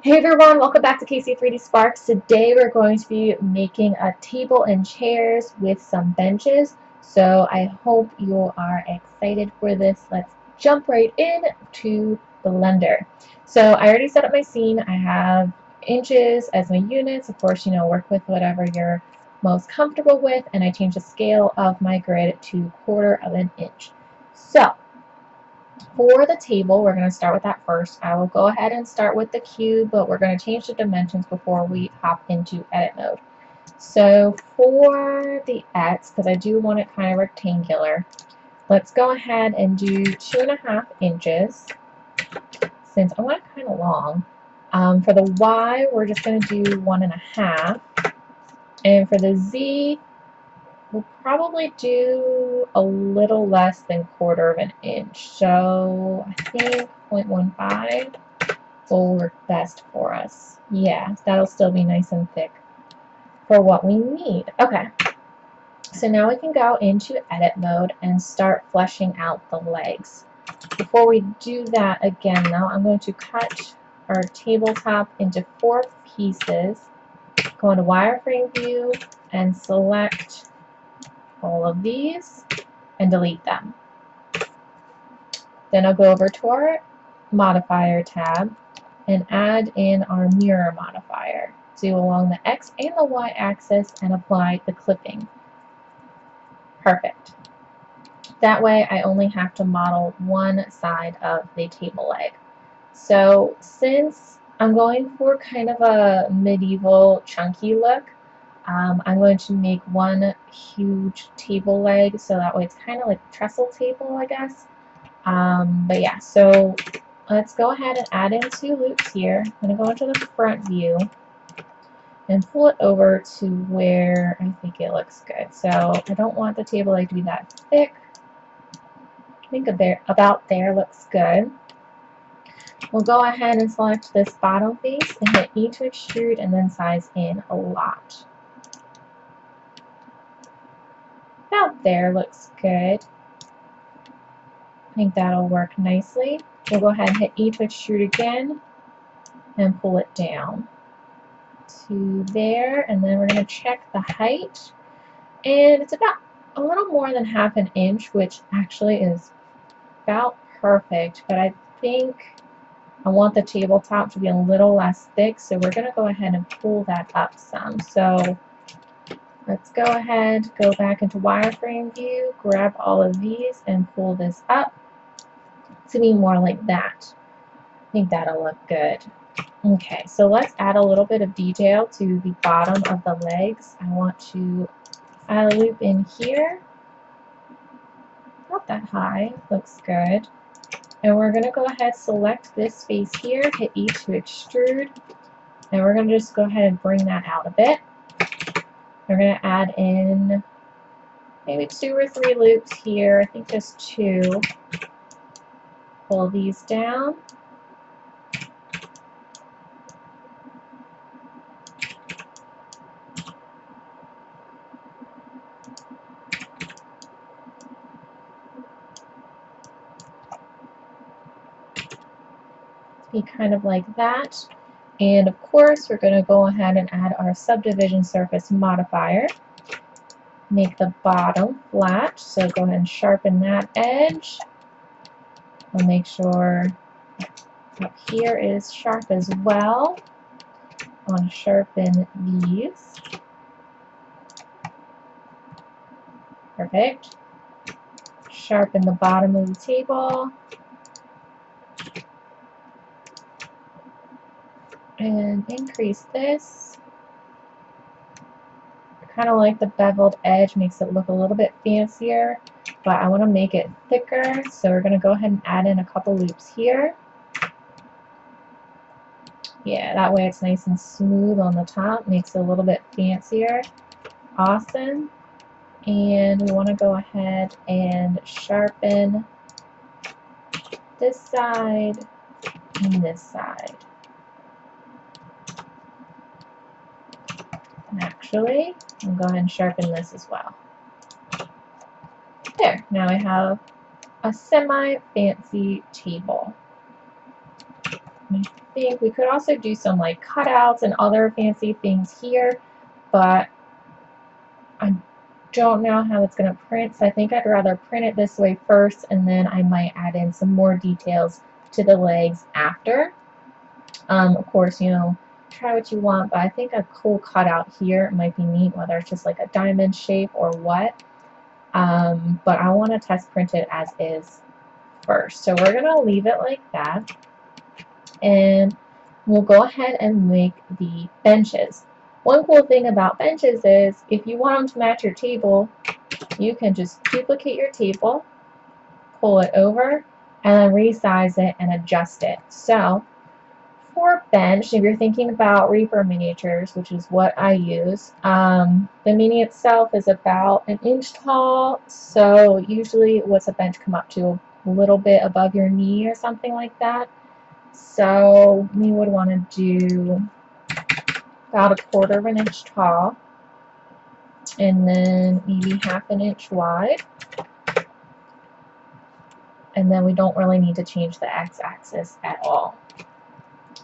Hey everyone, welcome back to KC3D Sparks. Today we're going to be making a table and chairs with some benches. So I hope you are excited for this. Let's jump right in to Blender. So I already set up my scene. I have inches as my units. Of course, work with whatever you're most comfortable with. And I changed the scale of my grid to 1/4 of an inch. So for the table, we're going to start with that first. I will go ahead and start with the cube, but we're going to change the dimensions before we hop into edit mode. So for the X, because I do want it kind of rectangular, let's go ahead and do 2.5 inches, since I want it kind of long. For the Y, we're just going to do 1.5. And for the Z, we'll probably do a little less than 1/4 of an inch. So I think 0.15 will work best for us. Yeah, that'll still be nice and thick for what we need. Okay, so now we can go into edit mode and start fleshing out the legs. Before we do that again though, I'm going to cut our tabletop into 4 pieces. Go into wireframe view and select all of these and delete them. Then I'll go over to our modifier tab and add in our mirror modifier. Do along the X and the Y axis and apply the clipping. Perfect. That way I only have to model one side of the table leg. So since I'm going for kind of a medieval chunky look, I'm going to make one huge table leg so that way it's kind of like a trestle table, I guess. But yeah, so let's go ahead and add in 2 loops here. I'm going to go into the front view and pull it over to where I think it looks good. So I don't want the table leg to be that thick. I think about there looks good. We'll go ahead and select this bottom face and hit E to extrude and then size in a lot. About there looks good. I think that'll work nicely. We'll go ahead and hit E to extrude again and pull it down to there, and then we're going to check the height, and it's about a little more than 1/2 inch, which actually is about perfect, but I think I want the tabletop to be a little less thick, so we're going to go ahead and pull that up some. So let's go ahead, go back into wireframe view, grab all of these and pull this up to be more like that. I think that'll look good. Okay, so let's add a little bit of detail to the bottom of the legs. I want to add a loop in here. Not that high, looks good. And we're going to go ahead, select this face here, hit E to extrude, and we're going to just go ahead and bring that out a bit. We're going to add in maybe 2 or 3 loops here, I think just 2. Pull these down. Be kind of like that. And of course, we're going to go ahead and add our subdivision surface modifier. Make the bottom flat, so go ahead and sharpen that edge. I'll make sure up here is sharp as well. I want to sharpen these. Perfect. Sharpen the bottom of the table. And increase this. I kind of like the beveled edge, makes it look a little bit fancier, but I want to make it thicker, so we're going to go ahead and add in a couple loops here. Yeah, that way it's nice and smooth on the top, makes it a little bit fancier. Awesome. And we want to go ahead and sharpen this side and this side. And actually, I'll go ahead and sharpen this as well. There, now I have a semi-fancy table. I think we could also do some like cutouts and other fancy things here, but I don't know how it's going to print, so I think I'd rather print it this way first, and then I might add in some more details to the legs after. Of course, you know, try what you want, but I think a cool cutout here might be neat, whether it's just like a diamond shape or what. But I want to test print it as is first. So we're going to leave it like that, and we'll go ahead and make the benches. One cool thing about benches is if you want them to match your table, you can just duplicate your table, pull it over, and then resize it and adjust it. So for bench, if you're thinking about Reaper miniatures, which is what I use, the mini itself is about 1 inch tall, so usually what's a bench come up to? A little bit above your knee or something like that. So we would want to do about 1/4 of an inch tall, and then maybe 1/2 an inch wide. And then we don't really need to change the x-axis at all.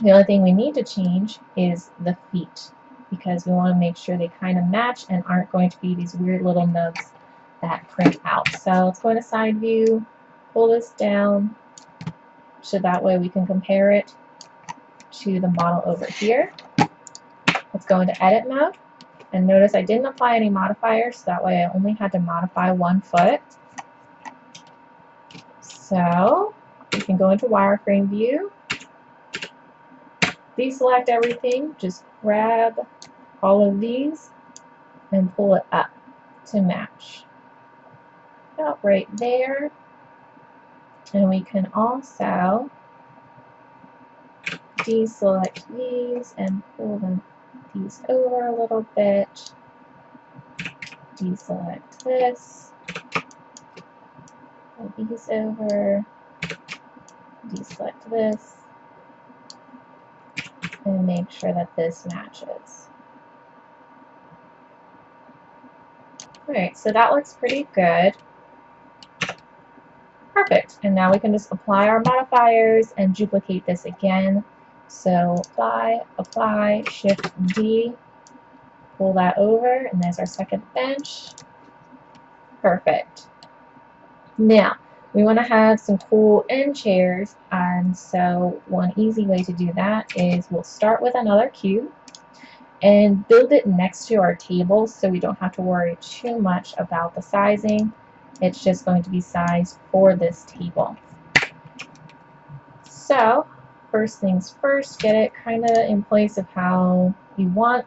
The only thing we need to change is the feet, because we want to make sure they kind of match and aren't going to be these weird little nubs that print out. So let's go into side view, pull this down, so that way we can compare it to the model over here. Let's go into edit mode, and notice I didn't apply any modifiers, so that way I only had to modify 1 foot. So we can go into wireframe view, deselect everything, just grab all of these and pull it up to match. About right there. And we can also deselect these and pull these over a little bit. Deselect this. Pull these over. Deselect this. And make sure that this matches. Alright, so that looks pretty good. Perfect. And now we can just apply our modifiers and duplicate this again. So apply, Shift D, pull that over, and there's our second bench. Perfect. Now, we want to have some cool end chairs, and so one easy way to do that is we'll start with another cube and build it next to our table so we don't have to worry too much about the sizing. It's just going to be sized for this table. So first things first, get it kind of in place of how you want.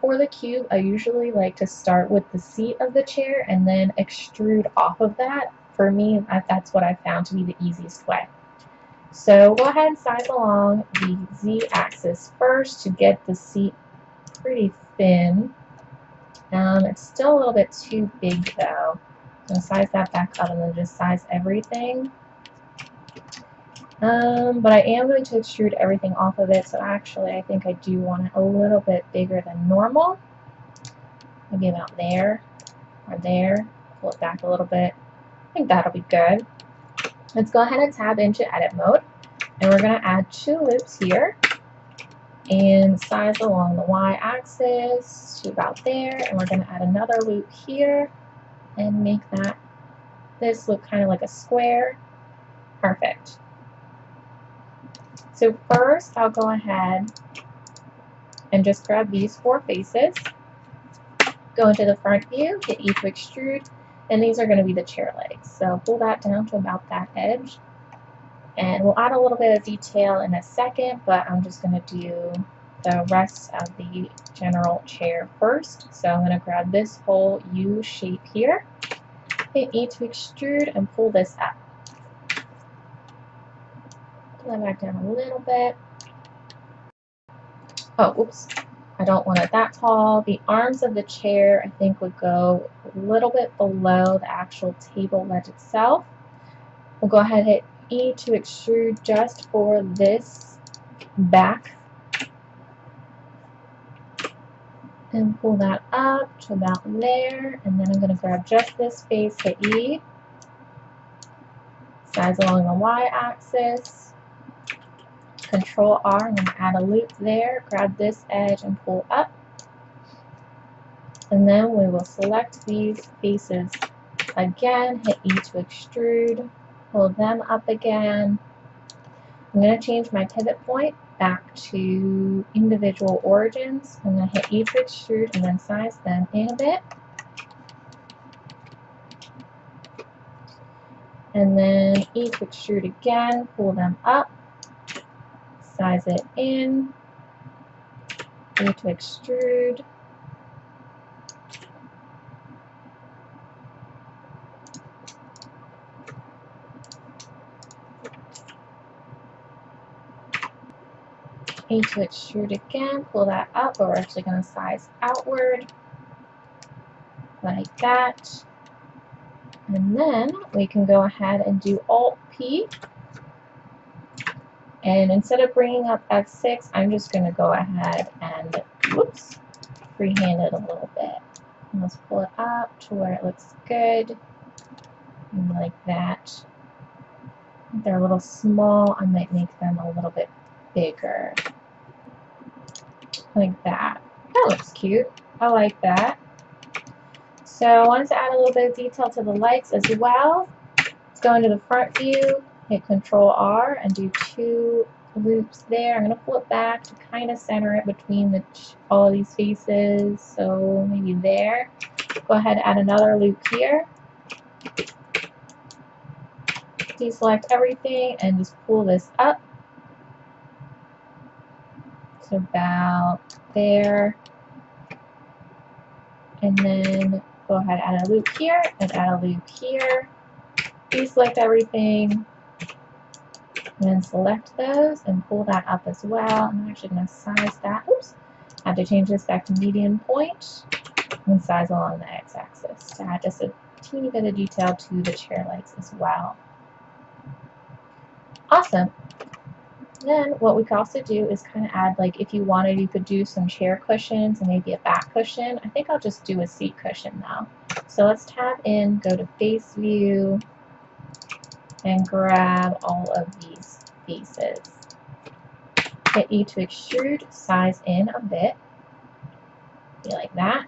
For the cube, I usually like to start with the seat of the chair and then extrude off of that. For me, that's what I found to be the easiest way. So go ahead and size along the z-axis first to get the seat pretty thin. It's still a little bit too big though. So size that back up and then just size everything. But I am going to extrude everything off of it, so actually I think I do want it a little bit bigger than normal. Maybe about there or there. Pull it back a little bit. I think that'll be good. Let's go ahead and tab into edit mode, and we're going to add 2 loops here and size along the y-axis to about there, and we're going to add another loop here and make this look kind of like a square. Perfect. So first I'll go ahead and just grab these 4 faces, go into the front view, hit E to extrude, and these are going to be the chair legs. So pull that down to about that edge, and we'll add a little bit of detail in a second, but I'm just going to do the rest of the general chair first. So I'm going to grab this whole U shape here, hit E to extrude, and pull this up. Pull that back down a little bit. Oh, oops. I don't want it that tall. The arms of the chair, I think, would go a little bit below the actual table ledge itself. We'll go ahead and hit E to extrude just for this back. And pull that up to about there. And then I'm going to grab just this face, hit E. Size along the y-axis. Control R, I'm going to add a loop there, grab this edge and pull up. And then we will select these faces again, hit E to extrude, pull them up again. I'm going to change my pivot point back to individual origins. I'm going to hit E to extrude and then size them in a bit. And then E to extrude again, pull them up, size it in, E to extrude, E to extrude again, pull that up, but we're actually going to size outward, like that. And then we can go ahead and do Alt-P. And instead of bringing up F6, I'm just going to go ahead and, whoops, freehand it a little bit. And let's pull it up to where it looks good, and like that. If they're a little small, I might make them a little bit bigger. Like that. That looks cute. I like that. So I wanted to add a little bit of detail to the lights as well. Let's go into the front view, hit Control R, and do 2 loops there. I'm going to pull it back to kind of center it between all of these faces. So maybe there. Go ahead and add another loop here. Deselect everything and just pull this up. So about there. And then go ahead and add a loop here and add a loop here. Deselect everything. And then select those and pull that up as well. I'm actually going to size that. Oops. I have to change this back to median point and size along the x-axis to add just a teeny bit of detail to the chair legs as well. Awesome. Then what we could also do is kind of add, like if you wanted, you could do some chair cushions and maybe a back cushion. I think I'll just do a seat cushion now. So let's tab in, go to face view, and grab all of these faces. Hit E to extrude, size in a bit. Be like that.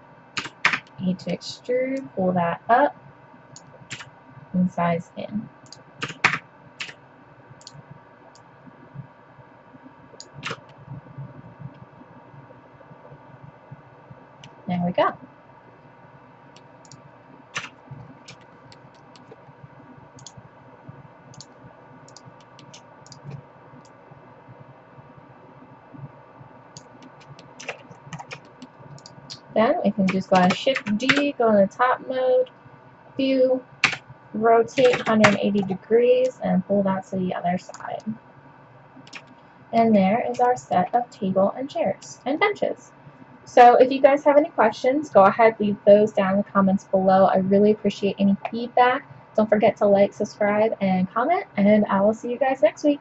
E to extrude, pull that up, and size in. There we go. Then we can just go ahead and Shift D, go in the top mode, view, rotate 180 degrees, and pull that to the other side. And there is our set of table and chairs and benches. So if you guys have any questions, go ahead, leave those down in the comments below. I really appreciate any feedback. Don't forget to like, subscribe, and comment, and I will see you guys next week.